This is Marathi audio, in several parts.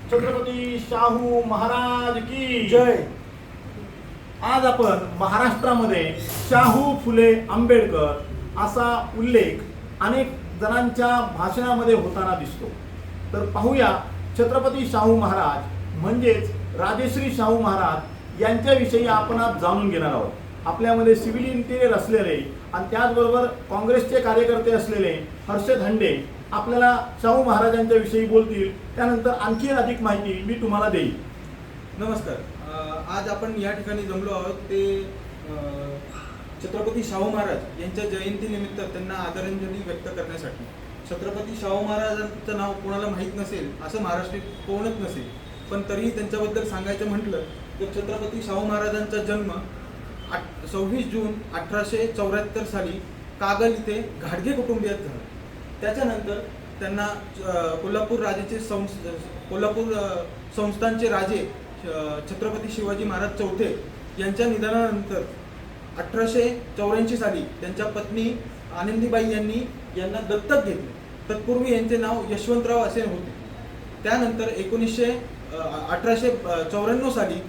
छत्रपती शाहू महाराज की जय. आज आपण महाराष्ट्रामध्ये शाहू फुले आंबेडकर असा उल्लेख अनेक जणांच्या भाषणामध्ये होताना दिसतो. तर पाहूया छत्रपती शाहू महाराज म्हणजेच राजश्री शाहू महाराज यांच्याविषयी आपण आज जाणून घेणार आहोत. आपल्यामध्ये सिव्हिल इंजिनियर असलेले आणि त्याचबरोबर काँग्रेसचे कार्यकर्ते असलेले हर्षद हंडे आपल्याला शाहू महाराजांच्या विषयी बोलतील. त्यानंतर आणखी अधिक माहिती मी तुम्हाला देईल. नमस्कार. आज आपण या ठिकाणी जमलो आहोत ते छत्रपती शाहू महाराज यांच्या जयंतीनिमित्त त्यांना आदरांजली व्यक्त करण्यासाठी. छत्रपती शाहू महाराजांचं नाव कोणाला माहीत नसेल असं महाराष्ट्रात कोणच नसेल, पण तरीही त्यांच्याबद्दल सांगायचं म्हटलं तर छत्रपती शाहू महाराजांचा जन्म 26 जून 1874 साली कागल इथे घाडगे कुटुंबियात झाला. त्याच्यानंतर त्यांना कोल्हापूर संस्थानचे राजे छत्रपती शिवाजी महाराज चौथे यांच्या निधनानंतर 1884 साली त्यांच्या पत्नी आनंदीबाई यांना दत्तक घेतले. तत्पूर्वी यांचे नाव यशवंतराव असे होते. त्यानंतर 1894 साली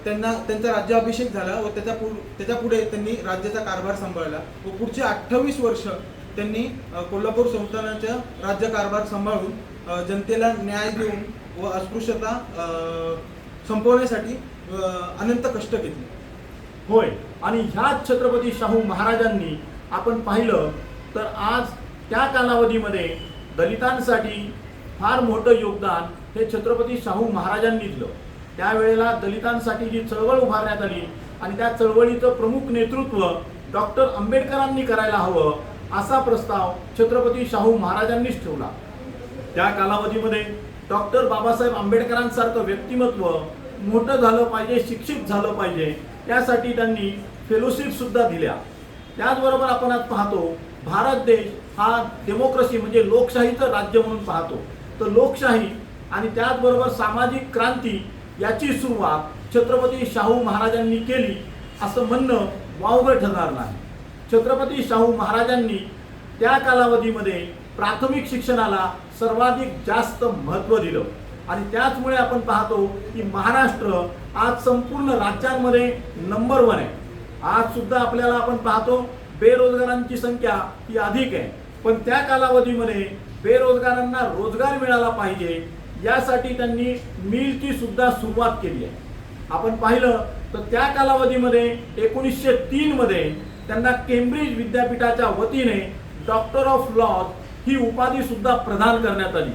त्यांचा राज्याभिषेक झाला व त्याच्या पुढे त्यांनी राज्याचा कारभार सांभाळला व पुढचे 28 वर्ष त्यांनी कोल्हापूर संस्थानाचा राज्यकारभार सांभाळून जनतेला न्याय देऊन व अस्पृश्यता संपवण्यासाठी अनंत कष्ट घेतले. होय, आणि ह्याच छत्रपती शाहू महाराजांनी आपण पाहिलं तर आज त्या कालावधीमध्ये दलितांसाठी फार मोठं योगदान हे छत्रपती शाहू महाराजांनी दिलं. त्यावेळेला दलितांसाठी जी चळवळ उभारण्यात आली आणि त्या चळवळीचं प्रमुख नेतृत्व डॉक्टर आंबेडकरांनी करायला हवं असा प्रस्ताव छत्रपती शाहू महाराजांनीच ठेवला. त्या कालावधीमध्ये डॉक्टर बाबासाहेब आंबेडकरांसारखं व्यक्तिमत्व मोठं झालं पाहिजे, शिक्षित झालं पाहिजे, त्यासाठी त्यांनी फेलोशिप सुद्धा दिल्या. त्याचबरोबर आपण आज पाहतो भारत देश हा डेमोक्रेसी म्हणजे लोकशाहीचं राज्य म्हणून पाहतो. तर लोकशाही आणि त्याचबरोबर सामाजिक क्रांती याची सुरुवात छत्रपती शाहू महाराजांनी केली असं म्हणणं वावगं ठरणार नाही. छत्रपती शाहू महाराजांनी त्या कालावधीमध्ये प्राथमिक शिक्षणाला सर्वाधिक जास्त महत्त्व दिलं आणि त्याचमुळे आपण पाहतो की महाराष्ट्र आज संपूर्ण राज्यांमध्ये नंबर 1 आहे. आज सुद्धा आपल्याला आपण पाहतो बेरोजगारांची संख्या ही अधिक आहे, पण त्या कालावधीमध्ये बेरोजगारांना रोजगार मिळाला पाहिजे यासाठी त्यांनी मिलची सुद्धा सुरुवात केली आहे. आपण पाहिलं तर त्या कालावधीमध्ये 1903 मध्ये त्यांना केम्ब्रिज विद्यापीठाच्या वतीने डॉक्टर ऑफ लॉ ही उपाधी सुद्धा प्रदान करण्यात आली.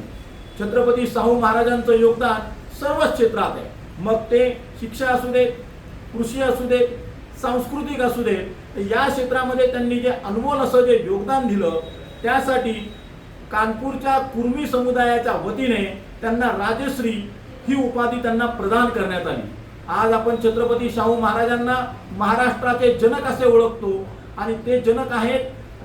छत्रपती शाहू महाराजांचं योगदान सर्व क्षेत्रात आहे. मग ते शिक्षा असू देत, कृषी असू देत, सांस्कृतिक असू देत, या क्षेत्रामध्ये त्यांनी जे अनमोल असं जे योगदान दिलं त्यासाठी कानपूरच्या कुर्मी समुदायाच्या वतीने त्यांना राजश्री ही उपाधी त्यांना प्रदान करण्यात आली. आज आपण छत्रपती शाहू महाराजांना महाराष्ट्राचे जनक असे ओळखतो आणि ते जनक आहेत.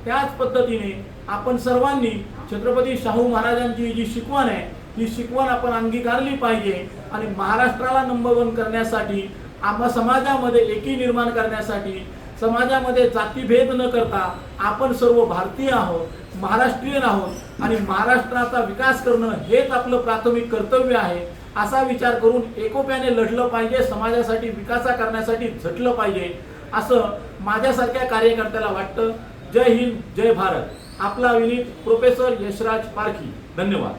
त्याच पद्धतीने आपण सर्वांनी छत्रपती शाहू महाराजांची जी शिकवण आहे ही शिकवण आपण अंगीकारली पाहिजे आणि महाराष्ट्राला नंबर 1 करण्यासाठी आम्हा समाजामध्ये एकी निर्माण करण्यासाठी समाजामध्ये जातीभेद न करता आपण सर्व भारतीय आहोत, महाराष्ट्रीयन आहोत आणि महाराष्ट्राचा विकास करणं हेच आपलं प्राथमिक कर्तव्य आहे असा विचार करून एकोप्याने लढलं पाहिजे, समाजासाठी विकास करण्यासाठी झटलं पाहिजे असं माझ्यासारख्या कार्यकर्त्याला वाटतं. जय हिंद, जय भारत. आपला विनीत प्रोफेसर यशराज पारखी. धन्यवाद.